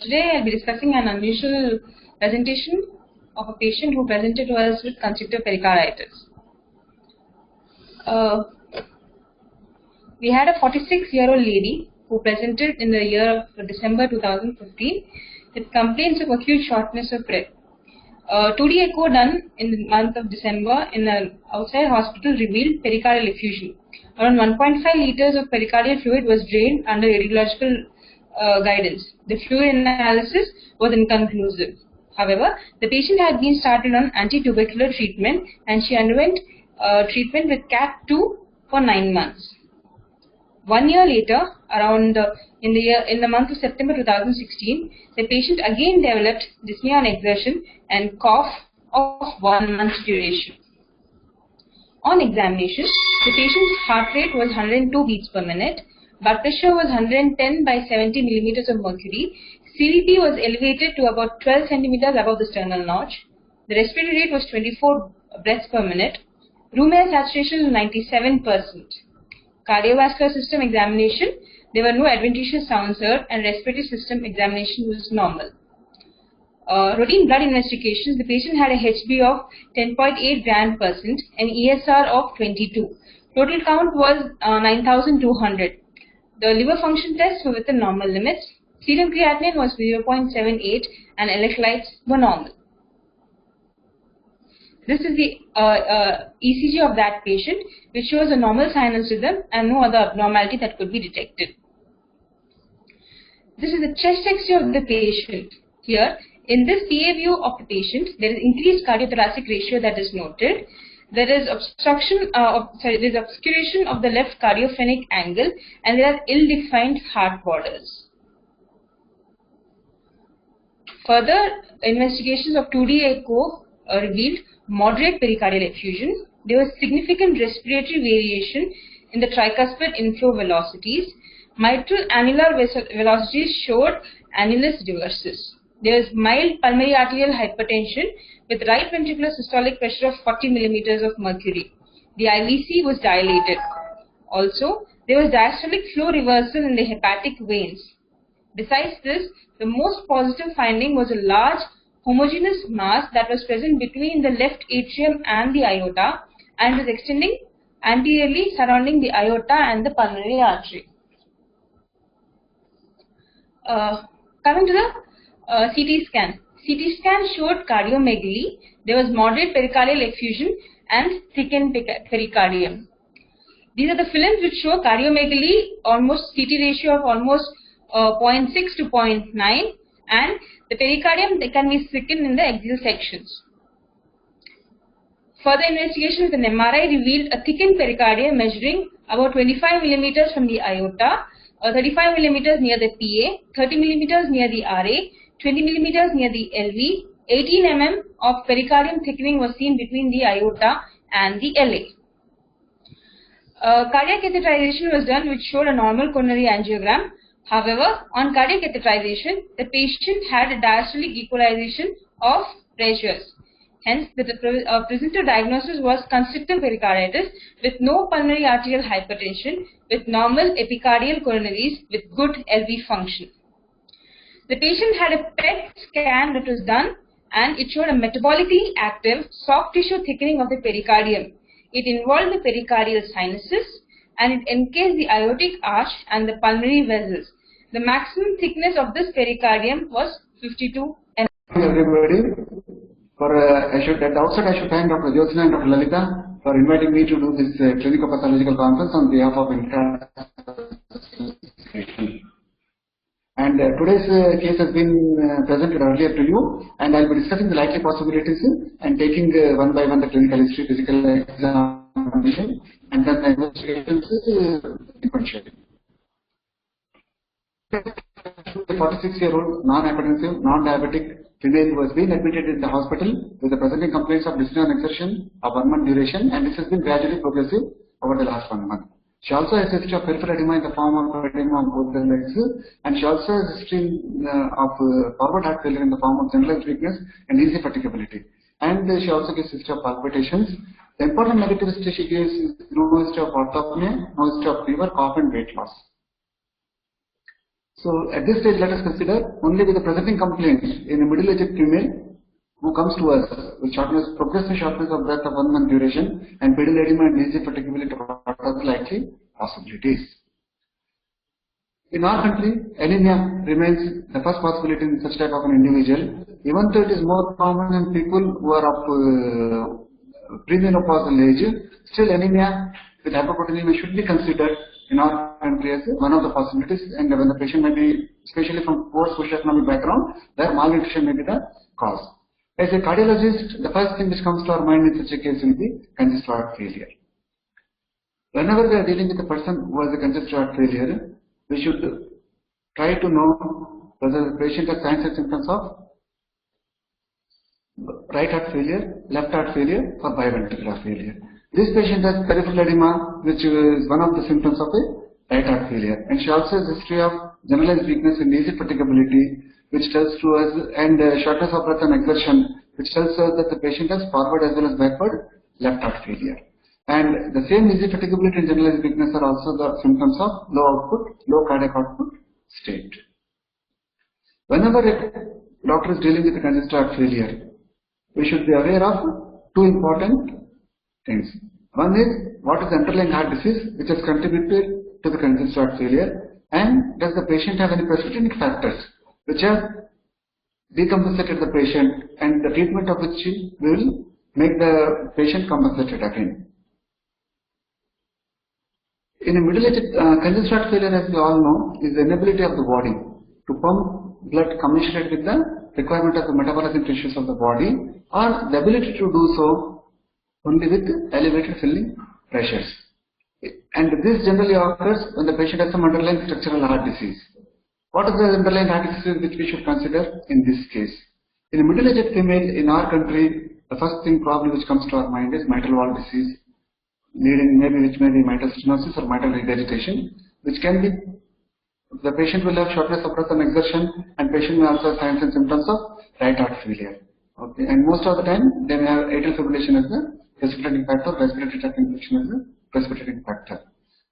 Today I'll be discussing an unusual presentation of a patient who presented to us with ConstrIctive pericarditis. We had a 46-year-old lady who presented in the year of December 2015 with complaints of acute shortness of breath. 2D echo done in the month of December in an outside hospital revealed pericardial effusion. Around 1.5 liters of pericardial fluid was drained under radiological guidance. The fluid analysis was inconclusive. However, the patient had been started on anti-tubercular treatment and she underwent treatment with CAT2 for 9 months. 1 year later, around in the month of September 2016, the patient again developed dyspnea on exertion and cough of 1 month duration. On examination, the patient's heart rate was 102 beats per minute, blood pressure was 110 by 70 millimeters of mercury, CVP was elevated to about 12 centimeters above the sternal notch, the respiratory rate was 24 breaths per minute, room air saturation was 97%. Cardiovascular system examination, there were no adventitious sounds heard and respiratory system examination was normal. Routine blood investigations, the patient had a HB of 10.8 gram per cent and ESR of 22. Total count was 9,200. The liver function tests were within normal limits. Serum creatinine was 0.78 and electrolytes were normal. This is the ECG of that patient, which shows a normal sinus rhythm and no other abnormality that could be detected. This is the chest X-ray of the patient. Here, in this PA view of the patient, there is increased cardiothoracic ratio that is noted. There is obstruction obscuration of the left cardiophrenic angle, and there are ill-defined heart borders. Further investigations of 2D echo revealed moderate pericardial effusion. There was significant respiratory variation in the tricuspid inflow velocities. Mitral annular velocities showed annulus diversus. There was mild pulmonary arterial hypertension with right ventricular systolic pressure of 40 millimeters of mercury. The IVC was dilated. Also, there was diastolic flow reversal in the hepatic veins. Besides this, the most positive finding was a large homogeneous mass that was present between the left atrium and the aorta and was extending anteriorly surrounding the aorta and the pulmonary artery. Coming to the CT scan. CT scan showed cardiomegaly. There was moderate pericardial effusion and thickened pericardium. These are the films which show cardiomegaly, almost CT ratio of almost 0.6 to 0.9, and the pericardium can be thickened in the axial sections. Further investigation with an MRI revealed a thickened pericardium measuring about 25 millimeters from the aorta, 35 millimeters near the PA, 30 millimeters near the RA, 20 millimeters near the LV, 18 mm of pericardium thickening was seen between the aorta and the LA. Cardiac catheterization was done, which showed a normal coronary angiogram. However, on cardiac catheterization, the patient had a diastolic equalization of pressures. Hence, the presumptive diagnosis was constrictive pericarditis with no pulmonary arterial hypertension with normal epicardial coronaries with good LV function. The patient had a PET scan that was done and it showed a metabolically active soft tissue thickening of the pericardium. It involved the pericardial sinuses and it encased the aortic arch and the pulmonary vessels. The maximum thickness of this pericardium was 52 mm. Everybody, at the outset I should thank Dr. Jyotsna and Dr. Lalita for inviting me to do this clinical pathological conference on behalf of INCA. And today's case has been presented earlier to you, and I'll be discussing the likely possibilities and taking one by one the clinical history, physical examination, and then the investigations sequentially. A 46-year-old non-hypertensive, non-diabetic female was being admitted in the hospital with the presenting complaints of dyspnea on exertion of 1 month duration, and this has been gradually progressive over the last 1 month. She also has a history of peripheral edema in the form of edema on both the legs, and she also has a history of forward heart failure in the form of generalized weakness and easy fatigability. And she also gives history of palpitations. The important negative history she gives is no history of orthopnea, no history of fever, cough and weight loss. So at this stage, let us consider only with the presenting complaints in a middle-aged female who comes to us with progressive shortness of breath of 1 month duration and pedal edema and easy fatigability. What are the likely possibilities? In our country, anemia remains the first possibility in such type of an individual, even though it is more common in people who are of premenopausal age. Still, anemia with hyperproteinemia should be considered in our country as one of the possibilities, and when the patient may be, especially from poor socioeconomic background, their malnutrition may be the cause. As a cardiologist, the first thing which comes to our mind in such a case will be congestive heart failure. Whenever we are dealing with a person who has a congestive heart failure, we should try to know whether the patient has signs and symptoms of right heart failure, left heart failure, or biventricular failure. This patient has peripheral edema, which is one of the symptoms of a right heart failure, and she also has a history of generalized weakness and easy fatigability, which tells to us, and shortness of breath and exertion, which tells us that the patient has forward as well as backward left heart failure. And the same easy fatigability and generalized weakness are also the symptoms of low output, low cardiac output state. Whenever a doctor is dealing with a congestive heart failure, we should be aware of two important things. One is, what is the underlying heart disease which has contributed to the congestive heart failure, and does the patient have any precipitating factors which have decompensated the patient, and the treatment of which will make the patient compensated again. In a middle-aged congestive heart failure, as we all know, is the inability of the body to pump blood commensurate with the requirement of the metabolism tissues of the body, or the ability to do so only with elevated filling pressures. And this generally occurs when the patient has some underlying structural heart disease. What is the underlying heart disease which we should consider in this case? In a middle-aged female in our country, the first thing probably which comes to our mind is mitral valve disease, which may be mitral stenosis or mitral regurgitation, which can be, the patient will have shortness of breath and exertion, and patient may also have signs and symptoms of right heart failure. Okay, and most of the time they may have atrial fibrillation as the precipitating factor, respiratory tract infection as the precipitating factor.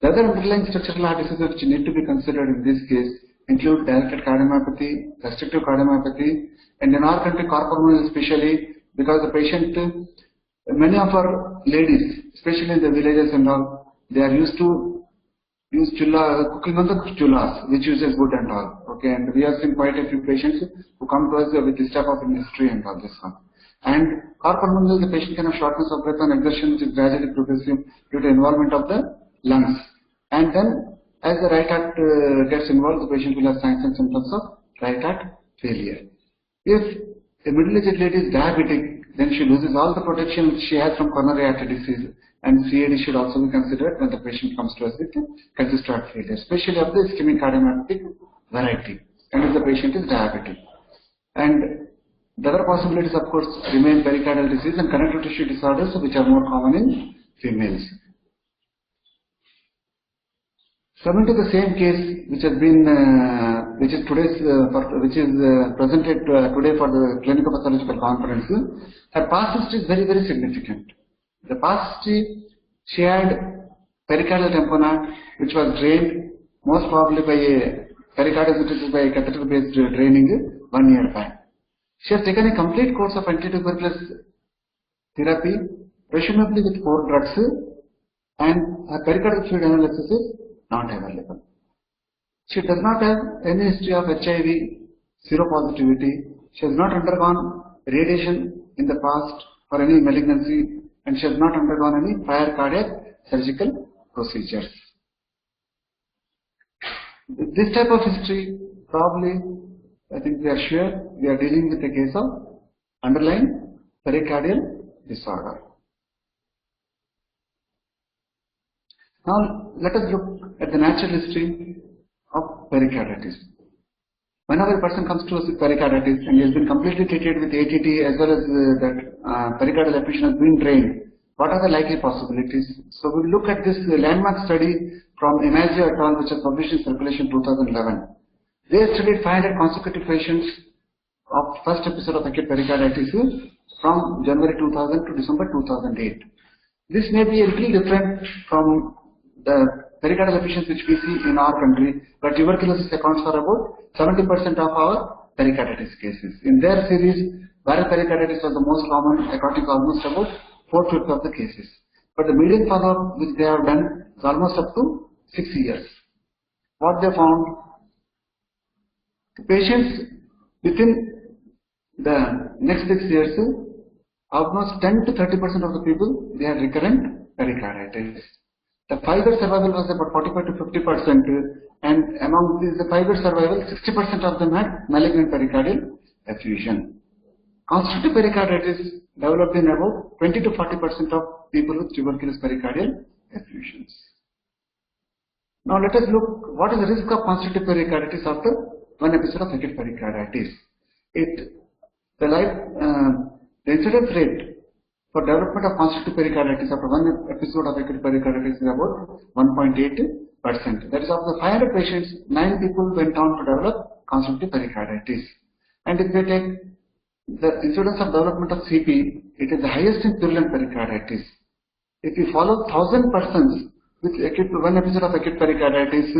The other underlying structural heart diseases which need to be considered in this case include dilated cardiomyopathy, restrictive cardiomyopathy, and in our country carpulmonal especially, because the patient, many of our ladies, especially in the villages and all, they are used to use cooking on the chullas, which uses wood and all. Okay, and we have seen quite a few patients who come to us with this type of history and all this one. And carpulmonal, the patient can have shortness of breath and exertion, which is gradually progressive due to involvement of the lungs. And then, as the right heart gets involved, the patient will have signs and symptoms of right heart failure. If a middle-aged lady is diabetic, then she loses all the protection she has from coronary artery disease, and CAD should also be considered when the patient comes to us with congestive heart failure, especially of the ischemic cardiomyopathy variety, and if the patient is diabetic. And the other possibilities, of course, remain pericardial disease and connective tissue disorders, which are more common in females. Coming to the same case, which has been, which is presented today for the clinical pathological conference, her past history is very, very significant. The past history, she had pericardial tamponade, which was drained most probably by a pericarditis by catheter-based draining 1 year back. She has taken a complete course of antituberculous therapy, presumably with 4 drugs, and her pericardial fluid analysis is not available. She does not have any history of HIV seropositivity. She has not undergone radiation in the past for any malignancy, and she has not undergone any prior cardiac surgical procedures. With this type of history, probably, I think we are sure we are dealing with a case of underlying pericardial disorder. Now, let us look at the natural history of pericarditis. Whenever a person comes to us with pericarditis and he has been completely treated with ATT as well as that pericardial effusion has been drained, what are the likely possibilities? So we look at this landmark study from Emazio et al., which was published in Circulation 2011. They studied 500 consecutive patients of first episode of acute pericarditis from January 2000 to December 2008. This may be a little different from the pericardial efficiency which we see in our country, where tuberculosis accounts for about 70% of our pericarditis cases. In their series, viral pericarditis was the most common, accounting almost about 4/5 of the cases. But the median follow-up which they have done is almost up to 6 years. What they found, patients within the next 6 years, almost 10 to 30% of the people, they had recurrent pericarditis. The 5-year survival was about 45 to 50%, and among these, the 5-year survival, 60% of them had malignant pericardial effusion. Constrictive pericarditis developed in about 20 to 40% of people with tuberculous pericardial effusions. Now let us look what is the risk of constrictive pericarditis after one episode of acute pericarditis. The incidence rate for development of constrictive pericarditis after one episode of acute pericarditis is about 1.8%. That is, of the 500 patients, 9 people went on to develop constrictive pericarditis. And if we take the incidence of development of CP, it is the highest in purulent pericarditis. If you follow 1,000 persons with one episode of acute pericarditis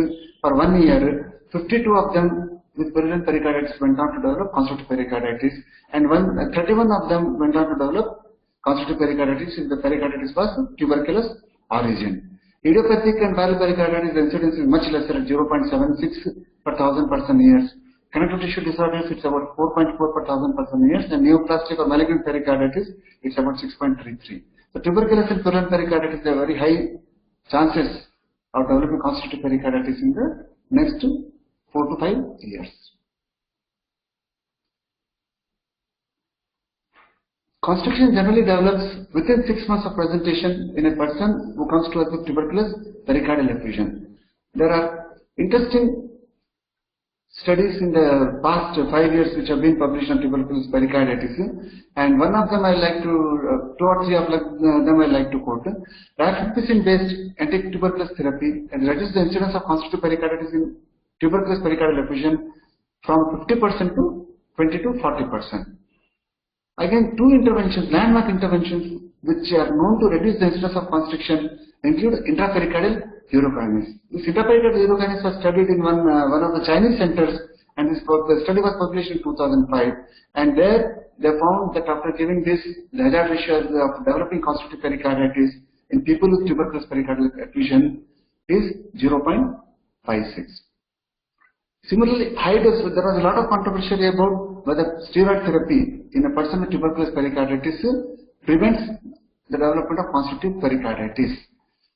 for 1 year, 52 of them with purulent pericarditis went on to develop constrictive pericarditis, and 31 of them went on to develop constrictive pericarditis if the pericarditis was tuberculous origin. Idiopathic and viral pericarditis, the incidence is much lesser at 0.76 per 1,000 person years. Connective tissue disorders, it's about 4.4 per 1,000 person years, and neoplastic or malignant pericarditis, it's about 6.33. So tuberculous and purulent pericarditis, there are very high chances of developing constrictive pericarditis in the next 4 to 5 years. Constriction generally develops within 6 months of presentation in a person who comes to us with tuberculous pericardial effusion. There are interesting studies in the past 5 years which have been published on tuberculous pericarditis, and one of them I like to, 2 or 3 of them I like to quote. Rifampicin-based anti-tuberculous therapy has reduced the incidence of constrictive pericarditis in tuberculous pericardial effusion from 50% to 20 to 40%. Again, 2 interventions, landmark interventions, which are known to reduce the incidence of constriction, include intrapericardial urokinase. This intrapericardial urokinase was studied in one of the Chinese centers, and the study was published in 2005. And there they found that after giving this, the hazard ratio of developing constrictive pericarditis in people with tuberculous pericardial effusion is 0.56. Similarly, high dose, there was a lot of controversy about whether steroid therapy in a person with tuberculous pericarditis prevents the development of constrictive pericarditis.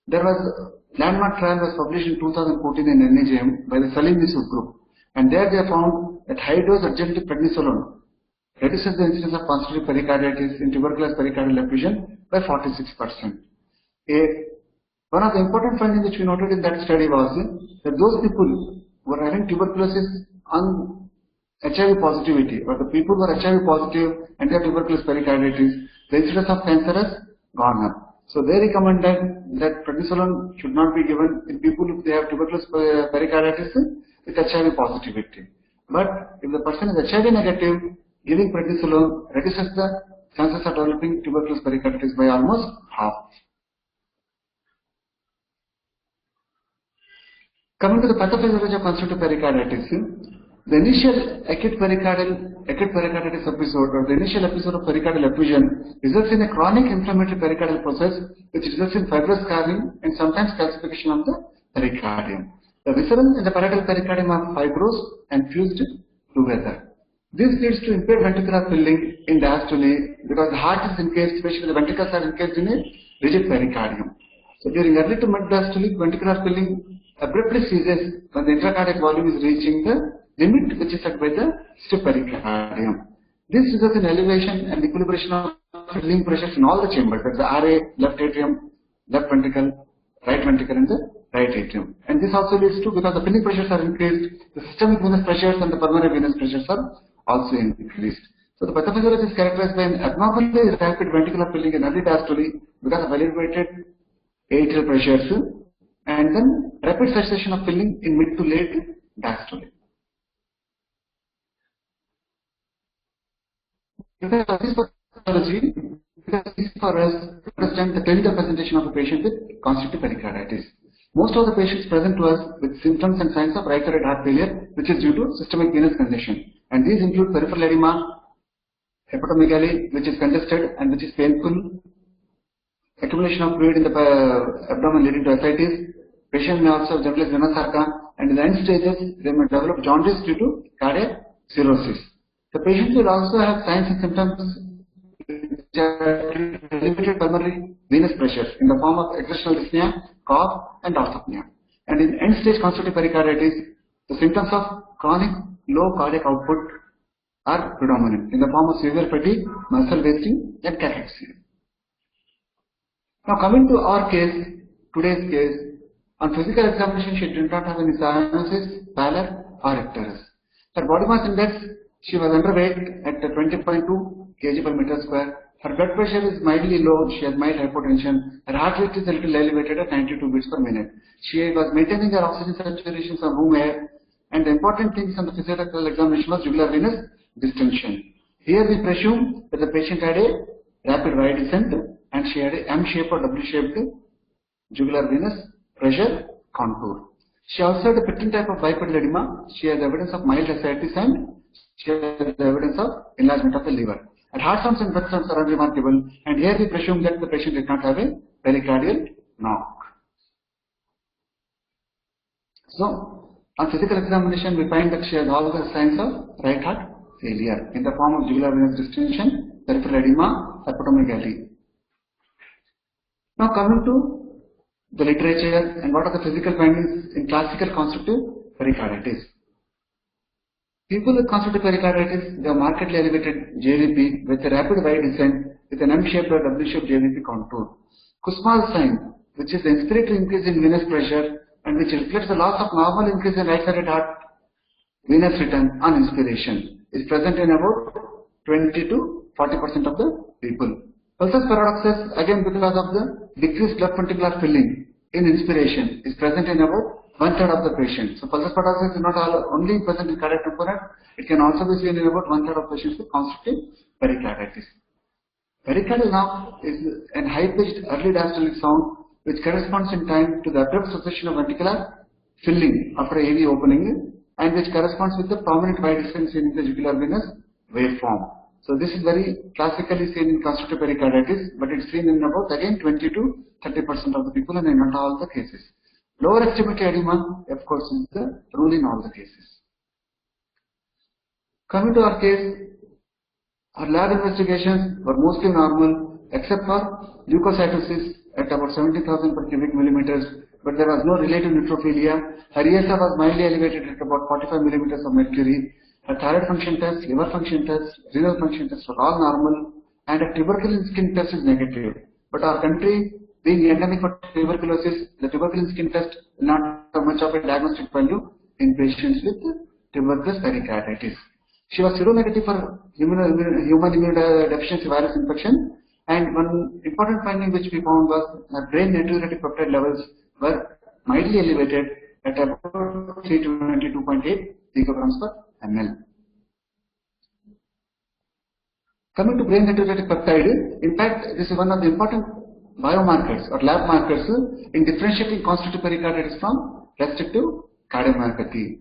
There was a landmark trial was published in 2014 in NAJM by the Salim Yusuf group, and there they found that high dose adjunctive prednisolone reduces the incidence of constrictive pericarditis in tuberculous pericardial effusion by 46%. One of the important findings which we noted in that study was that those people who were having tuberculosis on HIV positivity, or the people who are HIV positive and have tuberculous pericarditis, the incidence of cancer has gone up. So they recommended that prednisolone should not be given in people if they have tuberculous pericarditis with HIV positivity. But if the person is HIV negative, giving prednisolone reduces the chances of developing tuberculous pericarditis by almost half. Coming to the pathophysiology of constrictive pericarditis, the initial acute pericarditis episode, or the initial episode of pericardial effusion, results in a chronic inflammatory pericardial process which results in fibrous scarring and sometimes calcification of the pericardium. The viscerals in the parietal pericardium are fibrous and fused together. This leads to impaired ventricular filling in diastole because the heart is encased, especially the ventricles are encased in a rigid pericardium. So during early to mid diastolic, ventricular filling abruptly ceases when the intracardiac volume is reaching the limit which is set by the stiff pericardium. This results in elevation and equilibration of filling pressures in all the chambers, that's the RA, left atrium, left ventricle, right ventricle, and the right atrium. And this also leads to, because the filling pressures are increased, the systemic venous pressures and the pulmonary venous pressures are also increased. So the pathophysiology is characterized by an abnormally rapid ventricular filling in early diastole because of elevated atrial pressures, and then rapid cessation of filling in mid to late diastole. Because of this pathology, because this for us to understand the clinical presentation of a patient with constrictive pericarditis. Most of the patients present to us with symptoms and signs of right sided heart failure, which is due to systemic venous congestion. And these include peripheral edema, hepatomegaly, which is congested and which is painful, accumulation of fluid in the abdomen leading to ascites. Patient may also have generalized venous arca, and in the end stages, they may develop jaundice due to cardiac cirrhosis. The patient will also have signs and symptoms which are elevated pulmonary venous pressure in the form of exertional dyspnea, cough, and orthopnea. And in end-stage constrictive pericarditis, the symptoms of chronic low cardiac output are predominant in the form of severe fatigue, muscle wasting, and cachexia. Now coming to our case, today's case, on physical examination she did not have any cyanosis, pallor, or icterus. Her body mass index, she was underweight at 20.2 kg per meter square. Her blood pressure is mildly low, she has mild hypotension. Her heart rate is a little elevated at 92 beats per minute. She was maintaining her oxygen saturation on room air, and the important things on the physiological examination was jugular venous distension. Here we presume that the patient had a rapid Y descent and she had a M-shaped or W-shaped jugular venous pressure contour. She also had a pectin type of bipedal edema. She has evidence of mild ascites and she has evidence of enlargement of the liver. And heart sounds and breath sounds are unremarkable, and here we presume that the patient did not have a pericardial knock. So, on physical examination, we find that she has all the signs of right heart failure in the form of jugular venous distension, peripheral edema, hepatomegaly. Now coming to the literature and what are the physical findings in classical constrictive pericarditis. People with constrictive pericarditis, they have markedly elevated JVP with a rapid Y descent with an M-shaped or W-shaped JVP contour. Kussmaul's sign, which is the inspiratory increase in venous pressure and which reflects the loss of normal increase in right-sided heart venous return on inspiration, is present in about 20 to 40% of the people. Pulsus paradoxus, again because of the decreased left ventricular filling in inspiration, is present in about 1/3 of the patients. So pulsus paradoxus is not only present in cardiac tamponade, it can also be seen in about 1/3 of patients with constrictive pericarditis. Pericardial knock is a high-pitched early diastolic sound which corresponds in time to the abrupt cessation of ventricular filling after AV opening and which corresponds with the prominent Y descent in the jugular venous waveform. So this is very classically seen in constrictive pericarditis, but it's seen in about again 20 to 30% of the people and in not all the cases. Lower extremity edema, of course, is the rule in all the cases. Coming to our case, our lab investigations were mostly normal except for leukocytosis at about 70,000 per cubic millimeters, but there was no relative neutrophilia. Her ESR was mildly elevated at about 45 millimeters of mercury. Her thyroid function test, liver function test, renal function test were all normal, and a tuberculin skin test is negative. But our country being endemic for tuberculosis, the tuberculin skin test will not have much of a diagnostic value in patients with tuberculous pericarditis. She was seronegative for human immunodeficiency virus infection, and one important finding which we found was that brain natriuretic peptide levels were mildly elevated at about 322.8 picograms per ml. Coming to brain natriuretic peptide, in fact, this is one of the important biomarkers or lab markers in differentiating constrictive pericarditis from restrictive cardiomyopathy.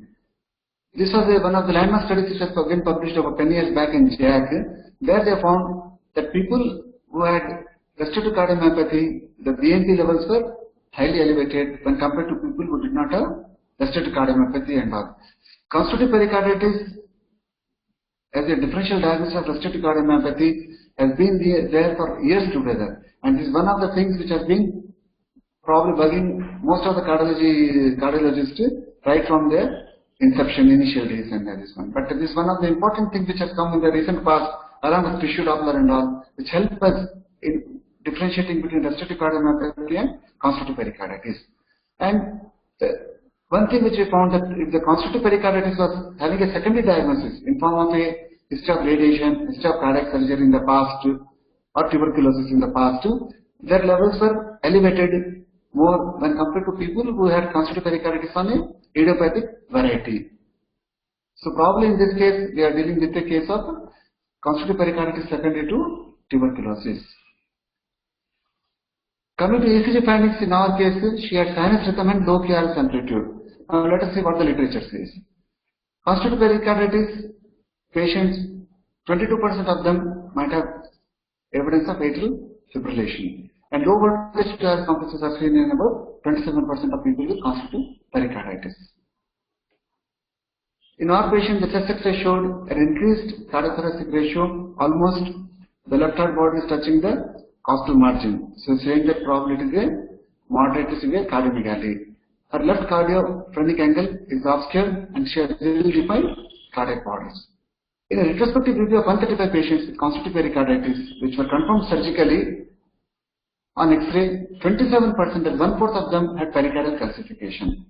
This was one of the landmark studies which was again published about 10 years back in JAC, where they found that people who had restrictive cardiomyopathy, the BNP levels were highly elevated when compared to people who did not have restrictive cardiomyopathy and all. Constrictive pericarditis as a differential diagnosis of restrictive cardiomyopathy has been there for years together, and is one of the things which has been probably bugging most of the cardiologists right from their inception, initial days and this one. But this is one of the important things which has come in the recent past along with tissue Doppler and all, which help us in differentiating between restrictive cardiomyopathy and constrictive pericarditis. And one thing which we found that if the constrictive pericarditis was having a secondary diagnosis in form of a history of radiation, history of cardiac surgery in the past, or tuberculosis in the past, their levels were elevated more when compared to people who had constrictive pericarditis on a idiopathic variety. So probably in this case, we are dealing with a case of constrictive pericarditis secondary to tuberculosis. Coming to ECG findings in our case, she had sinus rhythm and low KRS amplitude. Now let us see what the literature says. Constrictive pericarditis patients, 22% of them might have evidence of atrial fibrillation. And low voltage KRS complexes are seen in about 27% of people with constrictive pericarditis. In our patient, the chest X-ray showed an increased cardiothoracic ratio, almost the left heart body is touching the costal margin. So saying that probably it is a moderate to severe cardiomegaly. Her left cardiophrenic angle is obscure and she has ill-defined cardiac bodies. In a retrospective review of 135 patients with constrictive pericarditis, which were confirmed surgically on X-ray, 27%, that one-fourth of them had pericardial calcification.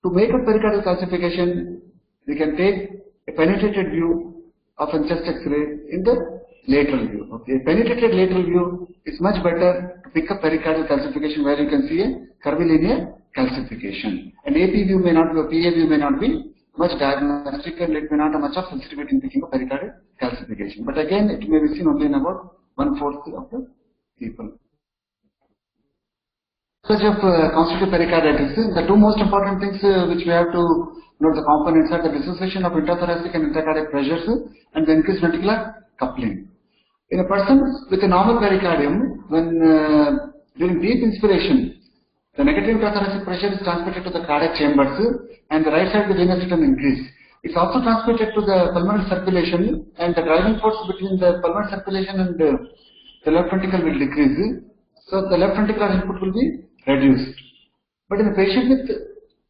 To make a pericardial calcification, we can take a penetrated view of a chest X-ray in the lateral view. Okay. A penetrated lateral view is much better to pick up pericardial calcification where you can see a curvilinear calcification. An AP view may not be, or PA view may not be much diagnostic and it may not have much of sensitivity in picking up pericardial calcification. But again, it may be seen only in about one-fourth of the people. Such of constrictive pericarditis, the two most important things which we have to note the components are the dissociation of intrathoracic and intracardiac pressures and the increased ventricular coupling. In a person with a normal pericardium, when during deep inspiration, the negative intrathoracic pressure is transmitted to the cardiac chambers and the right side of the venous rhythm increase. It's also transmitted to the pulmonary circulation and the driving force between the pulmonary circulation and the left ventricle will decrease. So the left ventricular input will be reduced. But in a patient with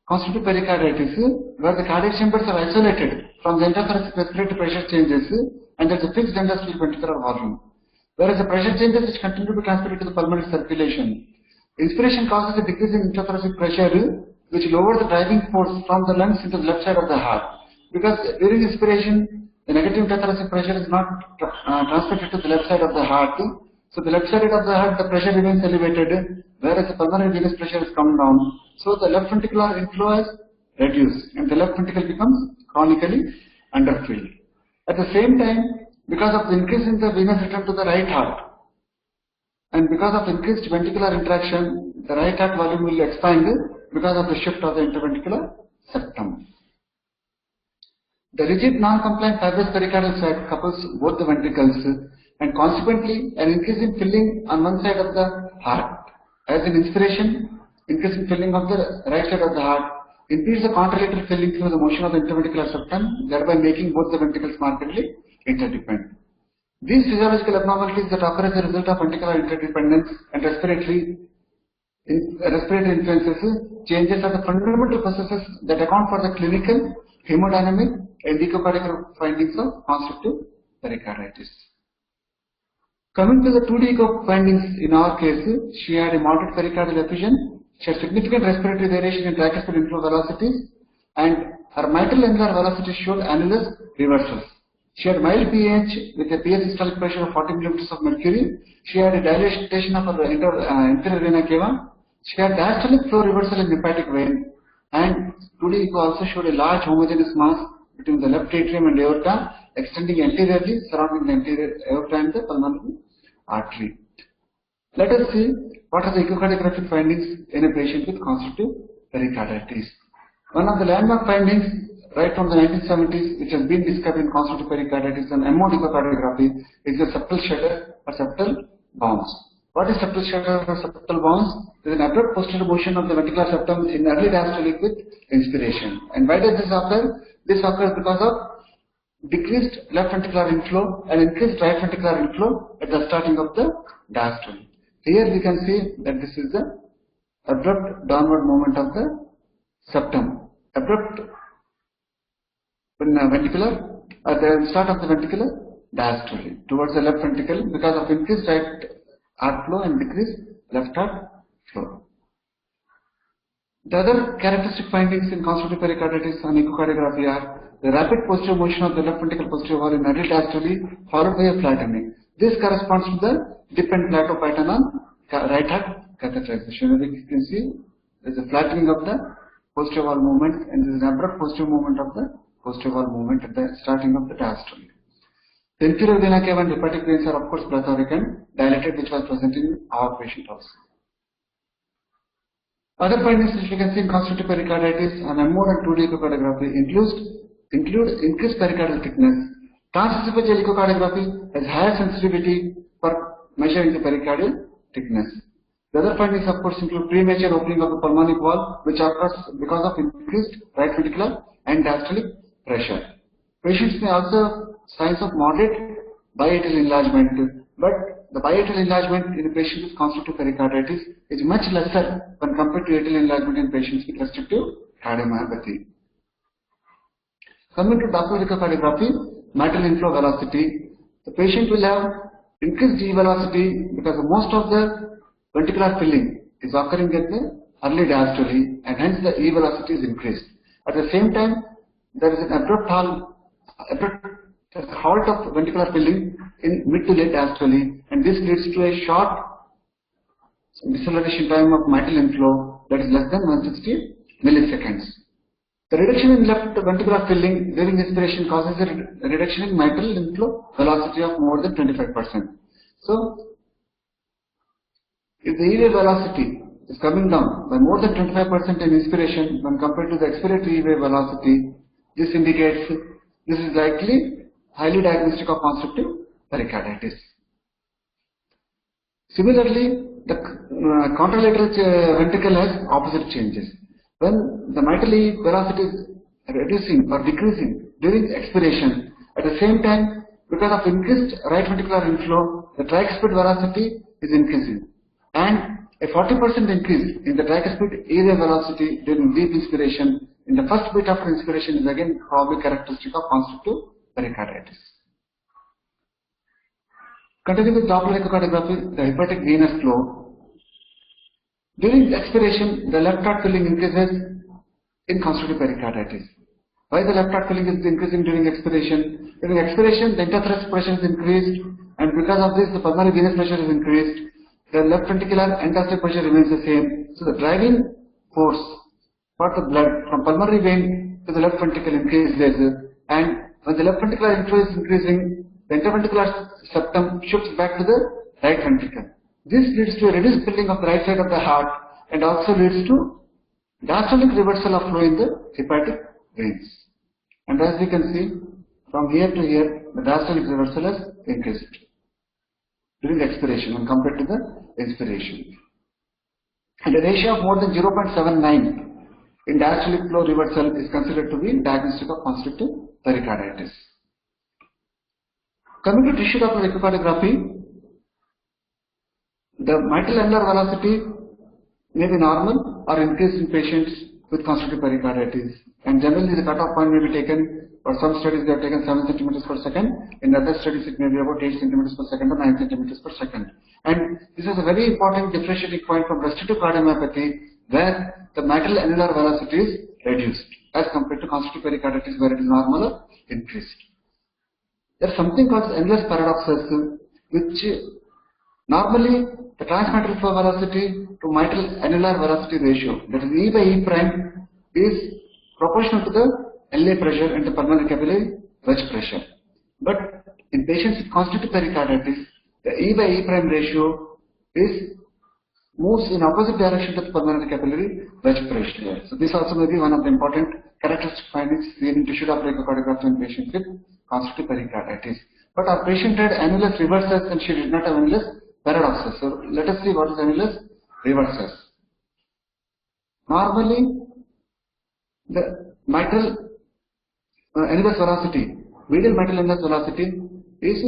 constrictive pericarditis, where the cardiac chambers are isolated from the intrathoracic respiratory pressure changes and there is a fixed endosteric ventricular volume, whereas the pressure changes which continue to be transmitted to the pulmonary circulation. Inspiration causes a decrease in intrathoracic pressure which lowers the driving force from the lungs into the left side of the heart. Because during inspiration, the negative intrathoracic pressure is not transmitted to the left side of the heart. So the left side of the heart, the pressure remains elevated, whereas the pulmonary venous pressure is come down. So the left ventricular inflow is reduced and the left ventricle becomes chronically underfilled. At the same time, because of the increase in the venous return to the right heart, and because of increased ventricular interaction, the right heart volume will expand because of the shift of the interventricular septum. The rigid non-compliant fibrous pericardial sac couples both the ventricles and consequently an increase in filling on one side of the heart. As in inspiration, increase in filling of the right side of the heart impedes the contralateral filling through the motion of the interventricular septum, thereby making both the ventricles markedly interdependent. These physiological abnormalities that occur as a result of ventricular interdependence and respiratory influences changes are the fundamental processes that account for the clinical, hemodynamic and echocardiographic findings of constrictive pericarditis. Coming to the 2D echo findings in our case, she had a moderate pericardial effusion, she had significant respiratory variation in tricuspid inflow velocities and her mitral angular velocity showed annulus reversals. She had mild pH with a PS systolic pressure of 40 millimeters of mercury. She had a dilatation of her inferior vena cava. She had diastolic flow reversal in hepatic vein. And 2D echo also showed a large homogeneous mass between the left atrium and aorta, extending anteriorly surrounding the anterior aorta and the pulmonary artery. Let us see what are the echocardiographic findings in a patient with constrictive pericarditis. One of the landmark findings right from the 1970s, which has been discovered in constrictive pericarditis and MOD echocardiography, is the septal shudder or septal bounce. What is septal shudder or septal bounce? There is an abrupt posterior motion of the ventricular septum in early diastolic with inspiration. And why does this occur? This occurs because of decreased left ventricular inflow and increased right ventricular inflow at the starting of the diastole. Here we can see that this is the abrupt downward movement of the septum. Abrupt ventricular at the start of the ventricular diastole towards the left ventricle because of increased right heart flow and decreased left heart flow. The other characteristic findings in constrictive pericarditis on echocardiography are the rapid posterior motion of the left ventricle posterior wall in early diastole followed by a flattening. This corresponds to the dip and plateau pattern on right heart catheterization. As you can see, there is a flattening of the posterior wall movement and there is an abrupt posterior movement of the posterior wall movement at the starting of the diastole. The inferior vena cava and hepatic veins are of course plethoric and dilated, which was present in our patient also. Other findings which we can see in constrictive pericarditis and MO and 2D echocardiography include increased pericardial thickness. Transesophageal echocardiography has higher sensitivity for measuring the pericardial thickness. The other findings of course include premature opening of the pulmonic wall, which occurs because of increased right ventricular and diastolic pressure. Patients may also have signs of moderate biatrial enlargement, but the biatrial enlargement in patients with constrictive pericarditis is much lesser when compared to atrial enlargement in patients with restrictive cardiomyopathy. Coming to Doppler echocardiography, mitral inflow velocity, the patient will have increased E velocity because most of the ventricular filling is occurring at the early diastole and hence the E velocity is increased. At the same time, there is an abrupt halt of ventricular filling in mid to late diastole, and this leads to a short deceleration time of mitral inflow that is less than 160 milliseconds. The reduction in left ventricular filling during inspiration causes a reduction in mitral inflow velocity of more than 25%. So, if the E-wave velocity is coming down by more than 25% in inspiration when compared to the expiratory E-wave velocity, this indicates this is likely highly diagnostic of constrictive pericarditis. Similarly, the contralateral ventricle has opposite changes. When the mitral E velocity is reducing or decreasing during expiration, at the same time, because of increased right ventricular inflow, the tricuspid velocity is increasing. And a 40% increase in the tricuspid E-wave velocity during deep inspiration in the first bit after inspiration is again probably characteristic of constrictive pericarditis. Continuing with Doppler echocardiography, the hepatic venous flow. During expiration, the left heart filling increases in constrictive pericarditis. Why the left heart filling is increasing during expiration? During expiration, the interthoracic pressure is increased, and because of this, the pulmonary venous pressure is increased. The left ventricular and diastolic pressure remains the same. So the driving force for the blood from pulmonary vein to the left ventricle increases, and when the left ventricular inflow is increasing, the interventricular septum shifts back to the right ventricle. This leads to a reduced filling of the right side of the heart and also leads to diastolic reversal of flow in the hepatic veins. And as we can see, from here to here, the diastolic reversal has increased during expiration when compared to the inspiration. And a ratio of more than 0.79 in diastolic flow reversal is considered to be diagnostic of constrictive pericarditis. Coming to tissue Doppler echocardiography, the mitral annular velocity may be normal or increased in patients with constrictive pericarditis, and generally the cutoff point may be taken. For some studies they have taken 7 centimeters per second, in other studies it may be about 8 centimeters per second or 9 centimeters per second. And this is a very important differentiating point from restrictive cardiomyopathy, where the mitral annular velocity is reduced as compared to constrictive pericarditis where it is normal or increased. There is something called endless paradoxes, which normally the transmitral flow velocity to mitral annular velocity ratio, that is E by E prime, is proportional to the LA pressure and the pulmonary capillary wedge pressure. But in patients with constrictive pericarditis, the E by E prime ratio moves in opposite direction to the pulmonary capillary wedge pressure. So this also may be one of the important characteristic findings seen in tissue Doppler echocardiography in patients with constrictive pericarditis. But our patient had annulus reversus and she did not have annulus paradoxus. So let us see what is annulus reversus. Normally, the mitral annulus velocity, medial mitral annulus velocity is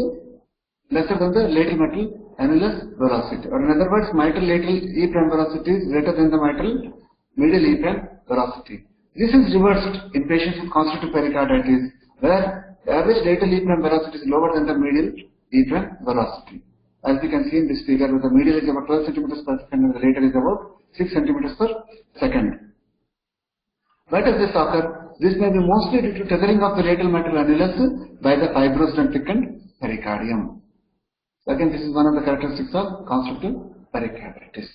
lesser than the lateral mitral annulus velocity. Or in other words, mitral lateral E prime velocity is greater than the mitral medial E prime velocity. This is reversed in patients with constrictive pericarditis, where the average lateral E prime velocity is lower than the medial E prime velocity. As we can see in this figure, where the medial is about 12 centimeters per second and the lateral is about 6 centimeters per second. Why does this occur? This may be mostly due to tethering of the lateral mitral annulus by the fibrosed and thickened pericardium. So again, this is one of the characteristics of constrictive pericarditis.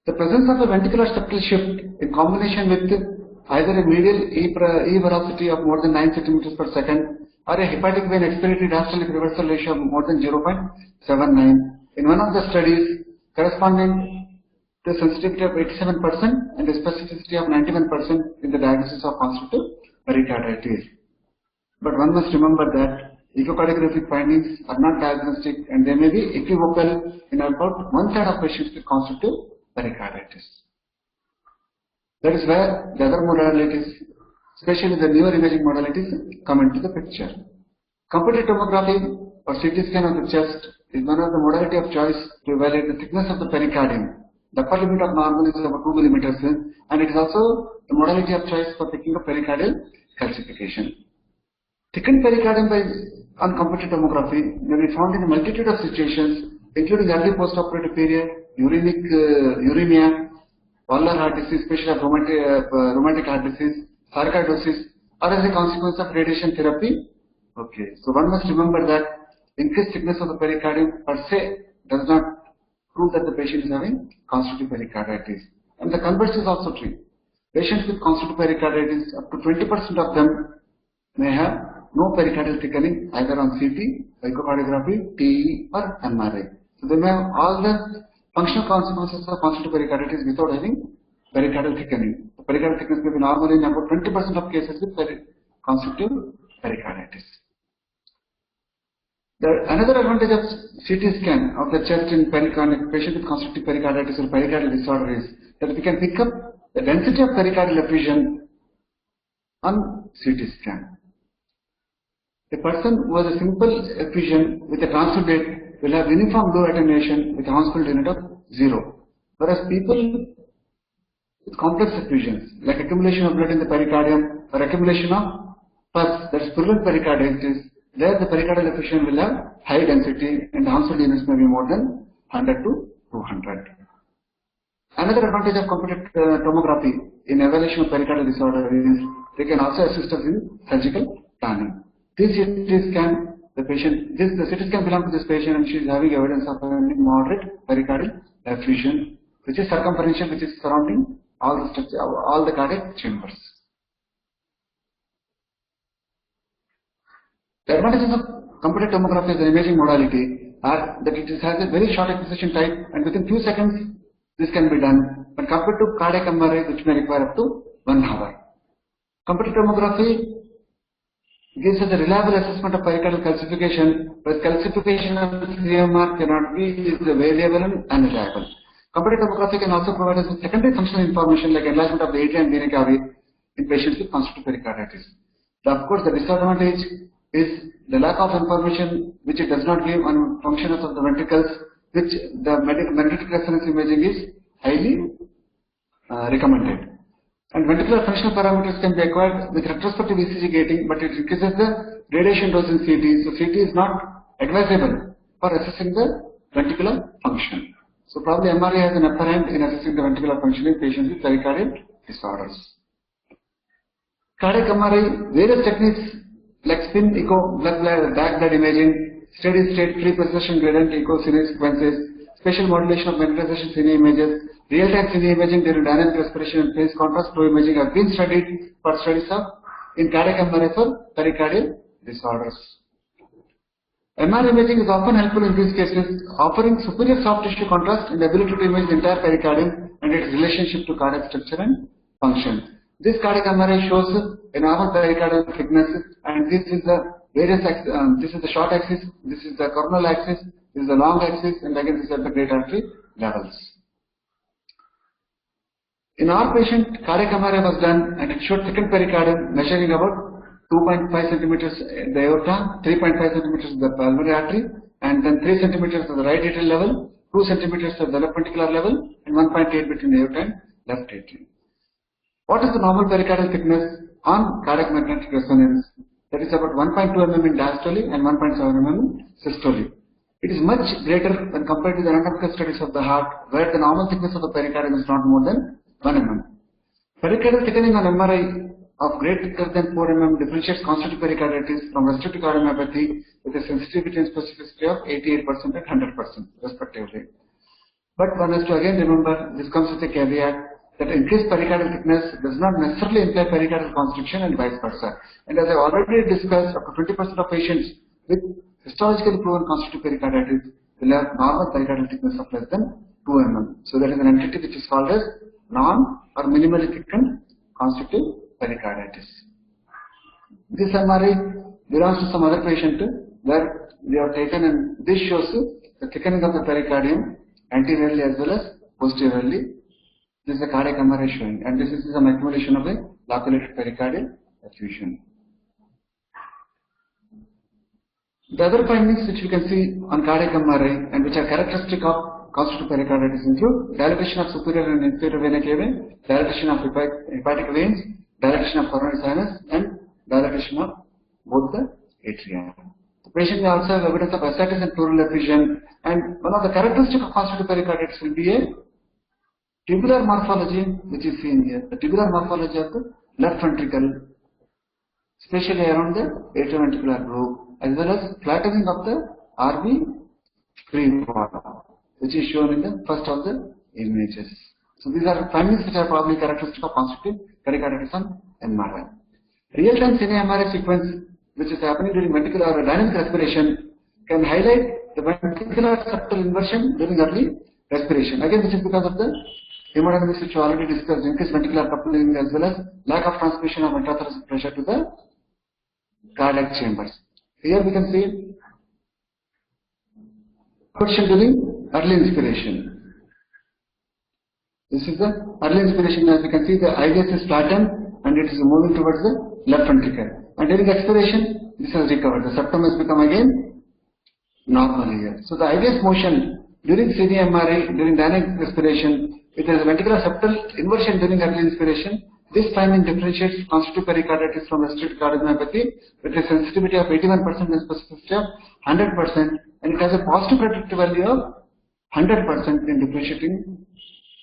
The presence of a ventricular septal shift in combination with either a medial E velocity of more than 9 centimeters per second or a hepatic vein expiratory diastolic reversal ratio of more than 0.79. In one of the studies, corresponding the sensitivity of 87% and the specificity of 91% in the diagnosis of constrictive pericarditis. But one must remember that echocardiographic findings are not diagnostic and they may be equivocal in about one third of patients with constrictive pericarditis. That is where the other modalities, especially the newer imaging modalities, come into the picture. Computed tomography or CT scan of the chest is one of the modality of choice to evaluate the thickness of the pericardium. The upper limit of normal is about 2 millimeters, and it is also the modality of choice for picking up pericardial calcification. Thickened pericardium on computed tomography may be found in a multitude of situations, including early postoperative period, uremia, valvular heart disease, especially of rheumatic heart disease, sarcoidosis, or as a consequence of radiation therapy. Okay, so one must remember that increased thickness of the pericardium per se does not prove that the patient is having constrictive pericarditis. And the converse is also true. Patients with constrictive pericarditis, up to 20% of them may have no pericardial thickening either on CT, echocardiography, TE or MRI. So they may have all the functional consequences of constrictive pericarditis without having pericardial thickening. The pericardial thickness may be normal in about 20% of cases with constrictive pericarditis. Another advantage of CT scan of the chest in patient with constrictive pericarditis or pericardial disorder is that we can pick up the density of pericardial effusion on CT scan. A person who has a simple effusion with a transfer rate will have uniform low attenuation with a Hounsfield unit of 0. Whereas people with complex effusions like accumulation of blood in the pericardium or accumulation of pus, that is purulent pericarditis, there the pericardial effusion will have high density and the Hounsfield units may be more than 100 to 200. Another advantage of computed tomography in evaluation of pericardial disorder is they can also assist us in surgical planning. This CT scan, the CT scan belongs to this patient and she is having evidence of a moderate pericardial effusion, which is circumferential, which is surrounding all the structure, all the cardiac chambers. The advantages of computed tomography as an imaging modality are that it has a very short acquisition time and within few seconds this can be done, but compared to cardiac MRI which may require up to 1 hour. Computed tomography gives us a reliable assessment of pericardial calcification, but calcification of CMR cannot be variable and unreliable. Computed tomography can also provide us with secondary functional information like enlargement of the atria and vena cava in patients with constrictive pericarditis. Of course, the disadvantage is the lack of information which it does not give on functions of the ventricles, which the magnetic resonance imaging is highly recommended. And ventricular functional parameters can be acquired with retrospective ECG gating, but it increases the radiation dose in CT, so CT is not advisable for assessing the ventricular function. So probably MRI has an upper hand in assessing the ventricular function in patients with pericardial disorders. Cardiac MRI, various techniques like spin echo, back blood imaging, steady state free precession gradient echo sequences, spatial modulation of magnetization cine images, real-time cine imaging during dynamic respiration and phase contrast flow imaging have been studied for studies of in cardiac MRI for pericardial disorders. MRI imaging is often helpful in these cases, offering superior soft tissue contrast and the ability to image the entire pericardium and its relationship to cardiac structure and function. This cardiac MRI shows a normal pericardial thickness, and this is the this is the short axis, this is the coronal axis, this is the long axis, and again this is at the great artery levels. In our patient, cardiac MRI was done and it showed thickened pericardium measuring about 2.5 centimeters at the aorta, 3.5 centimeters at the pulmonary artery, and then 3 centimeters at the right atrial level, 2 centimeters at the left ventricular level, and 1.8 between the aorta and left atrium. What is the normal pericardial thickness on cardiac magnetic resonance? That is about 1.2 mm in diastole and 1.7 mm in systole. It is much greater when compared to the anatomical studies of the heart, where the normal thickness of the pericardium is not more than 1 mm. Pericardial thickening on MRI of greater than 4 mm differentiates constrictive pericarditis from restrictive cardiomyopathy with a sensitivity and specificity of 88% and 100% respectively. But one has to again remember, this comes with a caveat that increased pericardial thickness does not necessarily imply pericardial constriction and vice versa. And as I already discussed, up to 20% of patients with histologically proven constrictive pericarditis will have normal pericardial thickness of less than 2 mm. So that is an entity which is called as non or minimally thickened constrictive pericarditis. This MRI belongs to some other patient where they have taken, and this shows the thickening of the pericardium anteriorly as well as posteriorly. This is a cardiac MRI showing, and this is some accumulation of a loculated pericardial effusion. The other findings which we can see on cardiac MRI and which are characteristic of constrictive pericarditis include dilatation of superior and inferior vena cava, dilatation of hepatic veins, dilatation of coronary sinus, and dilatation of both the atria. The patient may also have evidence of ascites and pleural effusion, and one of the characteristics of constrictive pericarditis will be a tubular morphology, which is seen here. The tubular morphology of the left ventricle, especially around the atrioventricular groove, as well as flattening of the RV free wall, which is shown in the first of the images. So these are findings which are probably characteristic of constrictive pericarditis on MRI. Real-time cine MRI sequence, which is happening during ventricular or dynamic respiration, can highlight the ventricular septal inversion during early respiration. Again, this is because of the hemodynamics which we already discussed, increased ventricular coupling as well as lack of transmission of intrathoracic pressure to the cardiac chambers. Here we can see question during early inspiration. This is the early inspiration. As you can see, the IVS is flattened and it is moving towards the left ventricle. And during expiration, this has recovered. The septum has become again normal here. So the IVS motion during CD MRI, during dynamic respiration, if there is a ventricular septal inversion during early inspiration, this finding differentiates constrictive pericarditis from restricted cardiomyopathy with a sensitivity of 81% and specificity of 100%, and it has a positive predictive value of 100% in differentiating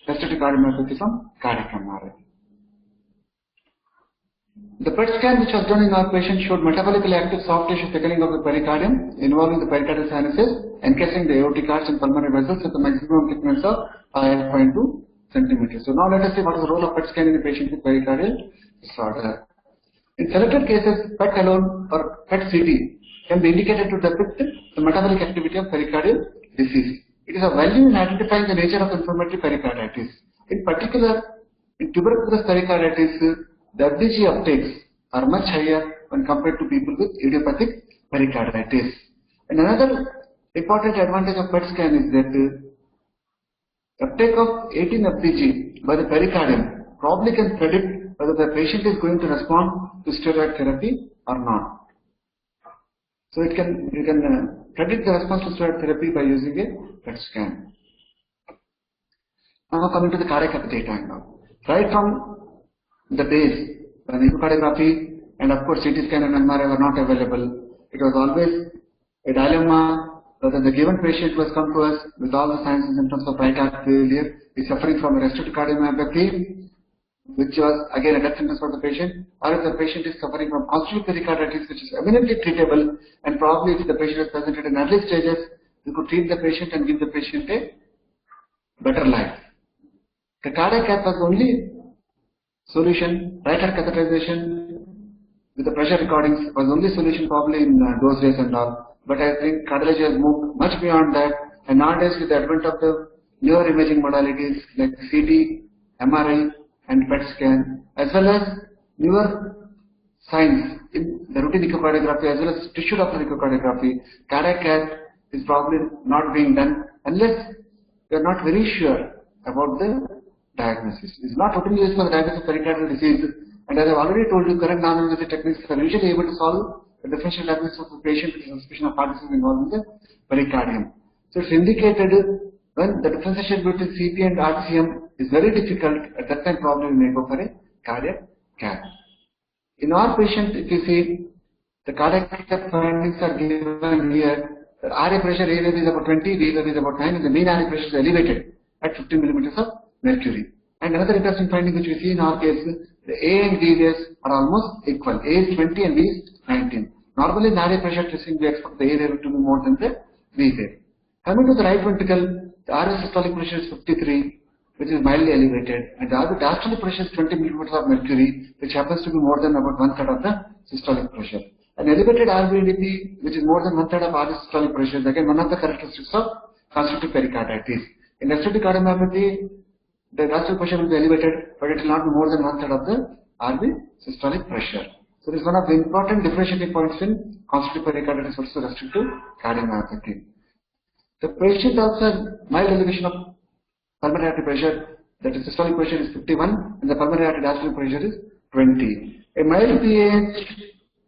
restricted cardiomyopathy from cardiac MRI. The PET scan which was done in our patient showed metabolically active soft tissue thickening of the pericardium involving the pericardial sinuses, encasing the aortic arch and pulmonary vessels with a maximum thickness of 5.2 centimeters. So now let us see what is the role of PET scan in a patient with pericardial disorder. In selected cases, PET alone or PET CT can be indicated to depict the metabolic activity of pericardial disease. It is of value in identifying the nature of inflammatory pericarditis. In particular, in tuberculous pericarditis, the FDG uptakes are much higher when compared to people with idiopathic pericarditis. And another important advantage of PET scan is that uptake of 18 FDG by the pericardium probably can predict whether the patient is going to respond to steroid therapy or not. So you can predict the response to steroid therapy by using a PET scan. Now coming to the cardiac epithelium now. Right from the days when echocardiography and of course CT scan and MRI were not available, it was always a dilemma whether the given patient was come to us with all the signs and symptoms of right heart failure, is suffering from a restricted cardiomyopathy, which was again a death sentence for the patient, or if the patient is suffering from constrictive pericarditis, which is eminently treatable, and probably if the patient is presented in early stages, we could treat the patient and give the patient a better life. The cardiac cath was the only solution. Right heart catheterization with the pressure recordings was the only solution probably in those days and all. But I think cardiology has moved much beyond that, and nowadays with the advent of the newer imaging modalities like CT, MRI and PET scan, as well as newer science in the routine echocardiography as well as tissue Doppler echocardiography, cardiac cath is probably not being done unless we are not very sure about the diagnosis. It is not routinely used for the diagnosis of pericardial disease, and as I have already told you, current non-invasive techniques are usually able to solve the differential diagnosis of the patient with suspicion of heart disease involving the pericardium. So it's indicated when the differentiation between CP and RCM is very difficult. At that time, probably we may go for a cardiac cath. In our patient, if you see, the cardiac cath findings are given here. The RA pressure A wave is about 20, V wave is about 9, and the mean RA pressure is elevated at 15 millimeters of mercury. And another interesting finding which we see in our case, the A and V waves are almost equal. A is 20 and V is 19. Normally in RA pressure testing, we expect the A wave to be more than the V wave. Coming to the right ventricle, the RA systolic pressure is 53, which is mildly elevated, and the diastolic pressure is 20 millimeters of mercury, which happens to be more than about 1/3 of the systolic pressure. An elevated RVDP, which is more than 1/3 of RA systolic pressure, is again one of the characteristics of constrictive pericarditis. In restrictive cardiomyopathy, the diastolic pressure will be elevated, but it will not be more than 1/3 of the RV systolic pressure. So this is one of the important differentiating points in constrictive pericarditis versus restrictive cardiomyopathy. The patient also has mild elevation of pulmonary artery pressure, that is systolic pressure is 51 and the pulmonary artery diastolic pressure is 20. A mild PAH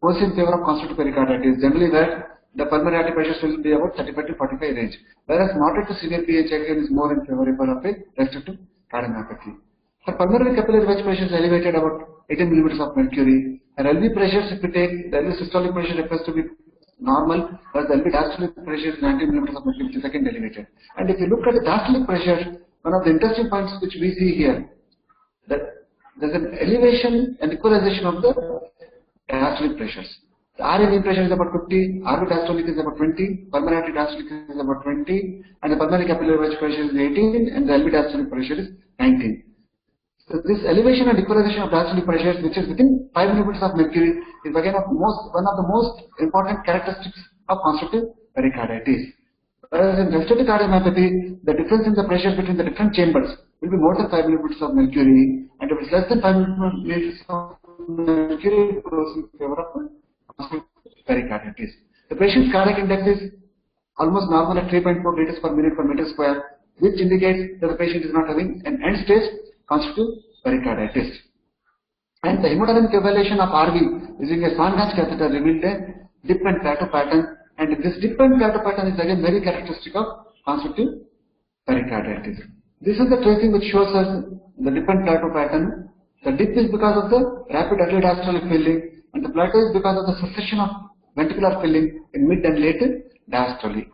goes in favor of constrictive pericarditis, generally where the pulmonary artery pressures will be about 35 to 45 range, whereas moderate to severe PAH again is more in favorable of a restrictive cardiomyopathy. Her pulmonary capillary wedge pressure is elevated about 18 millimeters of mercury. Her LV pressures, if we take the LV systolic pressure appears to be normal, whereas the LV diastolic pressure is 19 millimeters of mercury, which is again elevated. And if you look at the diastolic pressure, one of the interesting points which we see here, that there is an elevation and equalization of the diastolic pressures. The RV pressure is about 50, RV diastolic is about 20, pulmonary artery diastolic is about 20, and the pulmonary capillary wedge pressure is 18, and the LV diastolic pressure is 19. So this elevation and equalization of diastolic pressures, which is within 5 millimeters of mercury, is again one of the most important characteristics of constrictive pericarditis. Whereas in restrictive cardiomyopathy, the difference in the pressure between the different chambers will be more than 5 millimeters of mercury, and if it is less than 5 millimeters of mercury, it goes in favor of constrictive pericarditis. The patient's cardiac index is almost normal at 3.4 liters per minute per meter square, which indicates that the patient is not having an end stage constrictive pericarditis. And the hemodynamic evaluation of RV using a Swan-Ganz catheter revealed a dip and plateau pattern, and this dip and plateau pattern is again very characteristic of constrictive pericarditis. This is the tracing which shows us the dip and plateau pattern. The dip is because of the rapid early diastolic filling, and the plateau is because of the cessation of ventricular filling in mid and late diastole.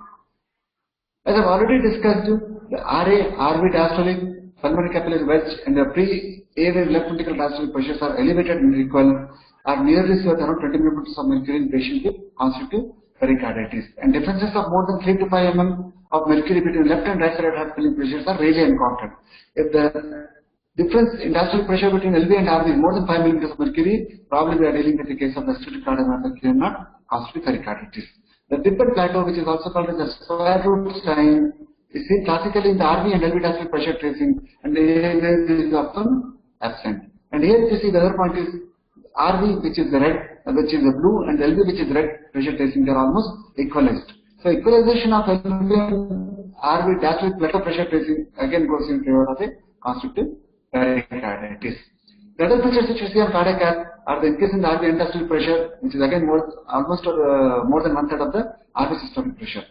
As I have already discussed, the RA, RV diastolic, pulmonary capillary wedge, and the pre-airway left ventricular diastolic pressures are elevated and equal, are nearly so around 20 millimeters of mercury in patients with constrictive pericarditis. And differences of more than 3 to 5 mm of mercury between left and right side heart filling pressures are rarely encountered. If the difference in diastolic pressure between LV and RV is more than 5 millimeters of mercury, probably we are dealing with a case of restrictive cardiomyopathy and not constrictive pericarditis. The dip and plateau, which is also called as the square root sign, is seen classically in the RV and LV diastolic pressure tracing, and the ANS is often absent. And here you see the other point is RV, which is the red, which is the blue, and LV, which is red pressure tracing, they are almost equalized. So equalization of LV and RV diastolic plateau pressure tracing again goes in favor of a constrictive pericarditis. The other features which you see on cardiac cath are the increase in the RV end diastolic pressure, which is again more than 1/3 of the RV systolic pressure.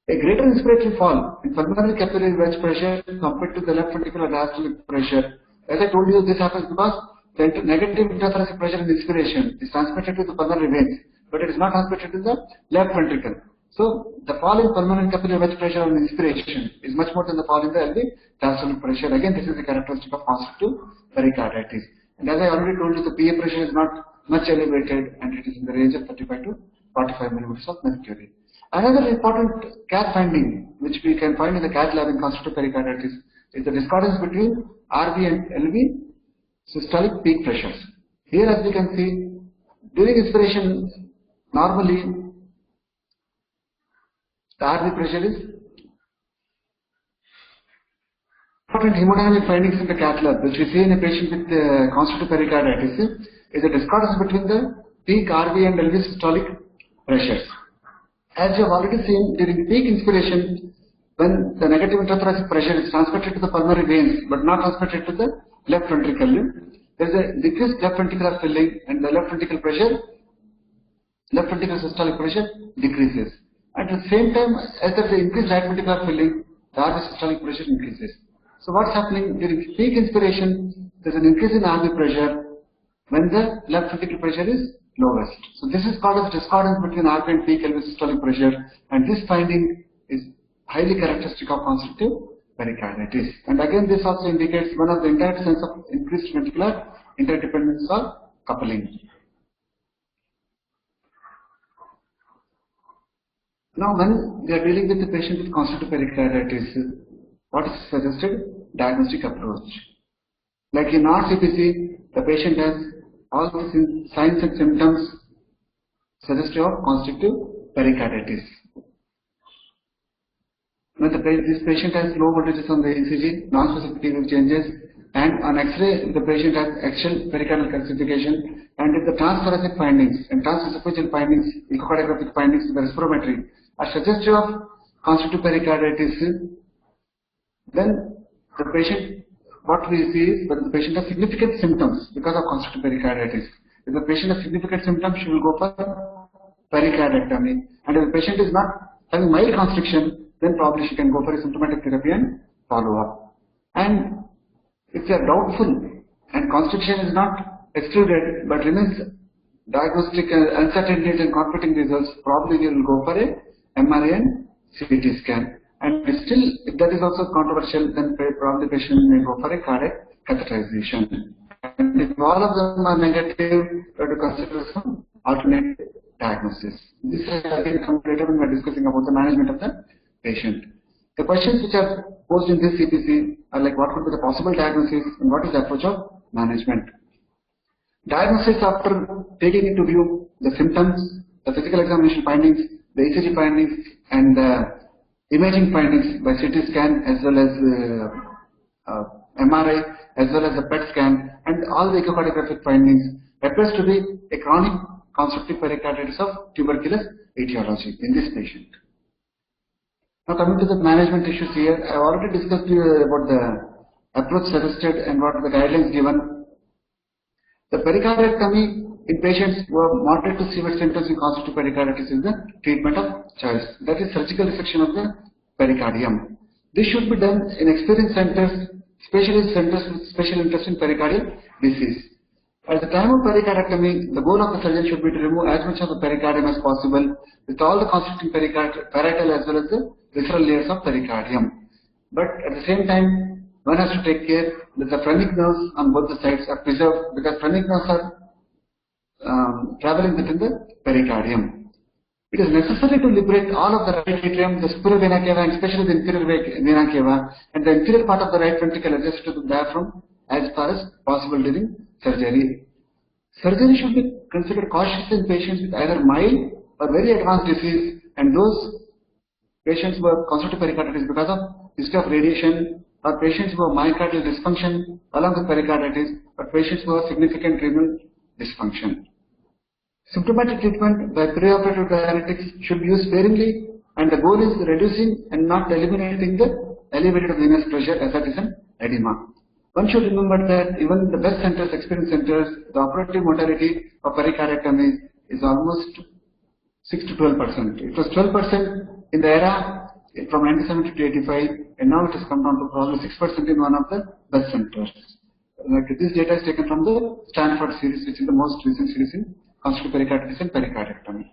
A greater inspiratory fall in pulmonary capillary wedge pressure compared to the left ventricular diastolic pressure. As I told you, this happens because the negative intrathoracic pressure in inspiration is transmitted to the pulmonary veins, but it is not transmitted to the left ventricle. So the fall in pulmonary capillary wedge pressure on inspiration is much more than the fall in the LV diastolic pressure. Again, this is a characteristic of constrictive pericarditis. And as I already told you, the PA pressure is not much elevated, and it is in the range of 35 to 45 millimeters of mercury. Another important cath finding, which we can find in the cath lab in constrictive pericarditis, is the discordance between RV and LV systolic peak pressures. Here, as we can see, during inspiration, normally the RV pressure is important. Hemodynamic findings in the cath lab, which we see in a patient with constrictive pericarditis, is a discordance between the peak RV and LV systolic pressures. As you have already seen, during peak inspiration, when the negative intrathoracic pressure is transmitted to the pulmonary veins but not transmitted to the left ventricle, there is a decreased left ventricular filling, and the left ventricular systolic pressure decreases. At the same time, as there is increased right ventricular filling, the RV systolic pressure increases. So what's happening during peak inspiration? There is an increase in RV pressure when the left ventricular pressure is lowest. So this is called as discordance between RV and peak LV systolic pressure, and this finding is highly characteristic of constrictive pericarditis. And again, this also indicates one of the indirect signs of increased ventricular interdependence or coupling. Now, when we are dealing with the patient with constrictive pericarditis, what is suggested? Diagnostic approach. Like in RCPC, the patient has all the signs and symptoms suggestive of constrictive pericarditis. When this patient has low voltages on the ECG, non-specific TV changes, and on X-ray the patient has axial pericardial calcification, and if the transthoracic findings and transesophageal findings, echocardiographic findings in the respirometry are suggestive of constrictive pericarditis, then the patient, what we see is that the patient has significant symptoms because of constrictive pericarditis. If the patient has significant symptoms, she will go for pericardectomy, and if the patient is not having mild constriction, then probably she can go for a symptomatic therapy and follow up. And if they are doubtful and constriction is not excluded but remains diagnostic uncertainties and conflicting results, probably we will go for a MRI and CT scan. And still, if that is also controversial, then probably the patient may go for a cardiac catheterization. And if all of them are negative, we have to consider some alternate diagnosis. This is again later when we are discussing about the management of the patient. The questions which are posed in this CPC are like, what could be the possible diagnosis and what is the approach of management? Diagnosis after taking into view the symptoms, the physical examination findings, the ECG findings, and the imaging findings by CT scan as well as MRI as well as the PET scan, and all the echocardiographic findings appears to be a chronic constrictive pericarditis of tuberculous etiology in this patient. Now coming to the management issues here, I have already discussed about the approach suggested and what are the guidelines given. The pericardectomy in patients who have moderate to severe symptoms in constrictive pericarditis is the treatment of choice. That is surgical resection of the pericardium. This should be done in experienced centers, specialist centers with special interest in pericardial disease. At the time of pericardectomy, the goal of the surgeon should be to remove as much of the pericardium as possible with all the constricting parietal as well as the visceral layers of pericardium. But at the same time, one has to take care that the phrenic nerves on both the sides are preserved, because phrenic nerves are traveling within the pericardium. It is necessary to liberate all of the right atrium, the superior vena cava, and especially the inferior vena cava, and the inferior part of the right ventricle adjacent to the diaphragm as far as possible during surgery. Surgery should be considered cautious in patients with either mild or very advanced disease, and those patients who have constrictive pericarditis because of history of radiation, or patients who have myocardial dysfunction along with pericarditis, or patients who have significant renal dysfunction. Symptomatic treatment by preoperative diuretics should be used sparingly, and the goal is reducing and not eliminating the elevated venous pressure as that is an edema. One should remember that even the best centers, experienced centers, the operative mortality of pericardectomy is almost 6 to 12%. It was 12% in the era from 1970 to 85, and now it has come down to probably 6% in one of the best centers. Like this data is taken from the Stanford series, which is the most recent series in constrictive pericarditis and pericardectomy.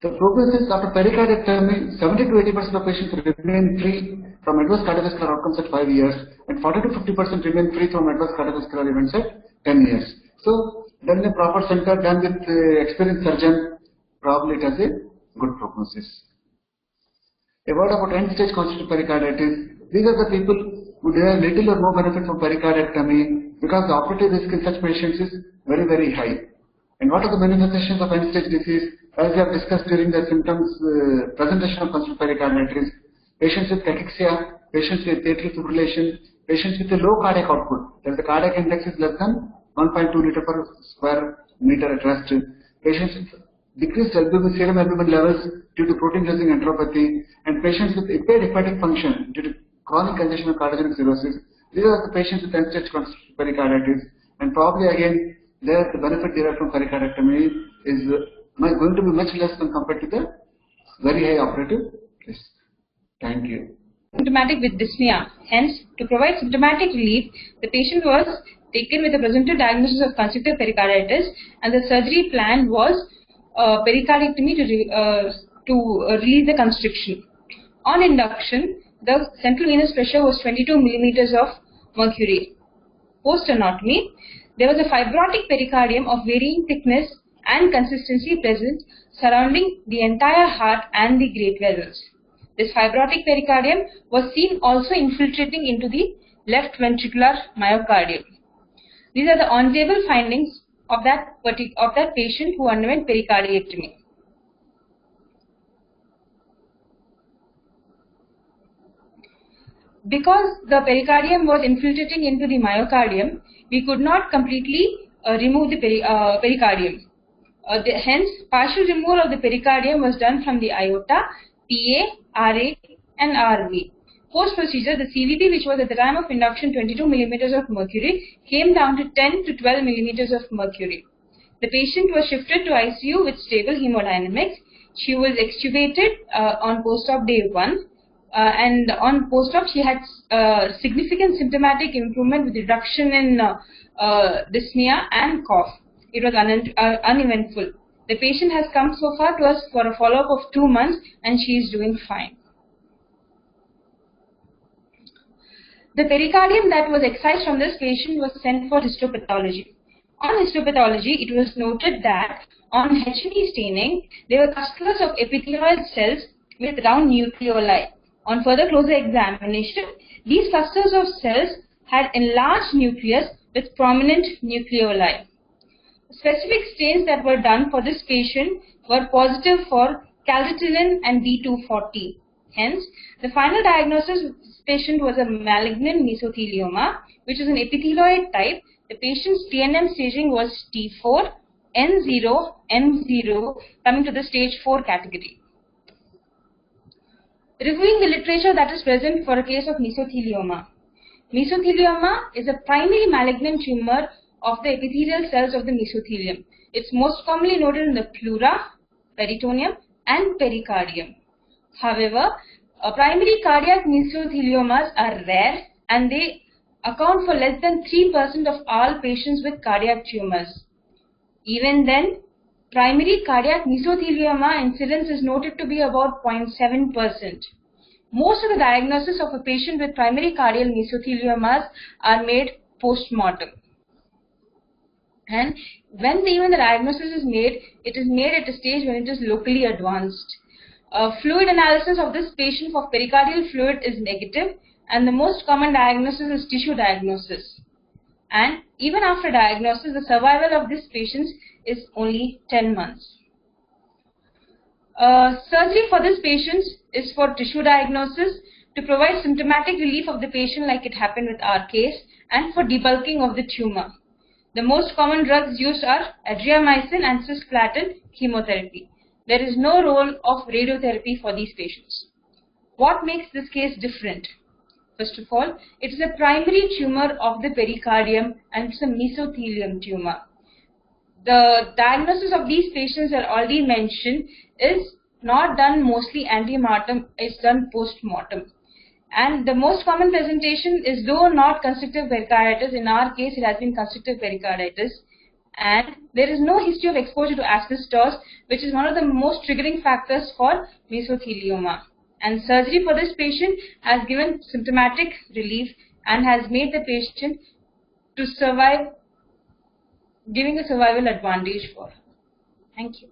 The prognosis after pericardectomy, 70 to 80% of patients remain free from adverse cardiovascular outcomes at 5 years, and 40 to 50% remain free from adverse cardiovascular events at 10 years. So, done in a proper center, done with experienced surgeon, probably it has a good prognosis. A word about end-stage constrictive pericarditis. These are the people who derive little or no benefit from pericardectomy because the operative risk in such patients is very, very high. And what are the manifestations of end-stage disease? As we have discussed during the symptoms presentation of constrictive pericarditis, patients with cachexia, patients with atrial fibrillation, patients with a low cardiac output, that the cardiac index is less than 1.2 liter per square meter at rest, patients with decreased albumin, serum albumin levels due to protein-losing enteropathy, and patients with impaired hepatic function due to chronic congestion of cardiogenic cirrhosis. These are the patients with end-stage constrictive pericarditis, and probably again, there the benefit derived from pericardectomy is going to be much less when compared to the very high operative risk. Thank you. Symptomatic with dyspnea. Hence, to provide symptomatic relief, the patient was taken with a presumptive diagnosis of constrictive pericarditis, and the surgery plan was pericardectomy to release the constriction. On induction, the central venous pressure was 22 millimeters of mercury. Post anatomy, there was a fibrotic pericardium of varying thickness and consistency present surrounding the entire heart and the great vessels. This fibrotic pericardium was seen also infiltrating into the left ventricular myocardium. These are the on-table findings of that patient who underwent pericardiectomy. because the pericardium was infiltrating into the myocardium, we could not completely remove the pericardium. Hence, partial removal of the pericardium was done from the aorta, PA, RA and RV. Post procedure, the CVP, which was at the time of induction 22 millimeters of mercury, came down to 10 to 12 millimeters of mercury. The patient was shifted to ICU with stable hemodynamics. She was extubated on post-op day 1, and on post-op she had significant symptomatic improvement with reduction in dyspnea and cough. It was uneventful. The patient has come so far to us for a follow-up of 2 months and she is doing fine. The pericardium that was excised from this patient was sent for histopathology. On histopathology, it was noted that on H&E staining, there were clusters of epithelioid cells with round nucleoli. On further closer examination, these clusters of cells had enlarged nucleus with prominent nucleoli. Specific stains that were done for this patient were positive for calcitonin and D240. Hence, the final diagnosis of this patient was a malignant mesothelioma, which is an epithelioid type. The patient's TNM staging was T4, N0, M0, coming to the stage 4 category. Reviewing the literature that is present for a case of mesothelioma. Mesothelioma is a primary malignant tumor of the epithelial cells of the mesothelium. It's most commonly noted in the pleura, peritoneum and pericardium. However, primary cardiac mesotheliomas are rare and they account for less than 3% of all patients with cardiac tumors. Even then, primary cardiac mesothelioma incidence is noted to be about 0.7%. Most of the diagnosis of a patient with primary cardiac mesotheliomas are made post-mortem. And when even the diagnosis is made, it is made at a stage when it is locally advanced. Fluid analysis of this patient for pericardial fluid is negative, and the most common diagnosis is tissue diagnosis. And even after diagnosis, the survival of this patient is only 10 months. Surgery for this patient is for tissue diagnosis to provide symptomatic relief of the patient like it happened with our case, and for debulking of the tumor. The most common drugs used are adriamycin and cisplatin chemotherapy. There is no role of radiotherapy for these patients. What makes this case different? First of all, it is a primary tumor of the pericardium and it's a mesothelium tumor. The diagnosis of these patients that I already mentioned is not done mostly ante-mortem, it's done post-mortem. And the most common presentation is, though not constrictive pericarditis, in our case it has been constrictive pericarditis, and there is no history of exposure to asbestos, which is one of the most triggering factors for mesothelioma. And surgery for this patient has given symptomatic relief and has made the patient to survive, giving a survival advantage for her. Thank you.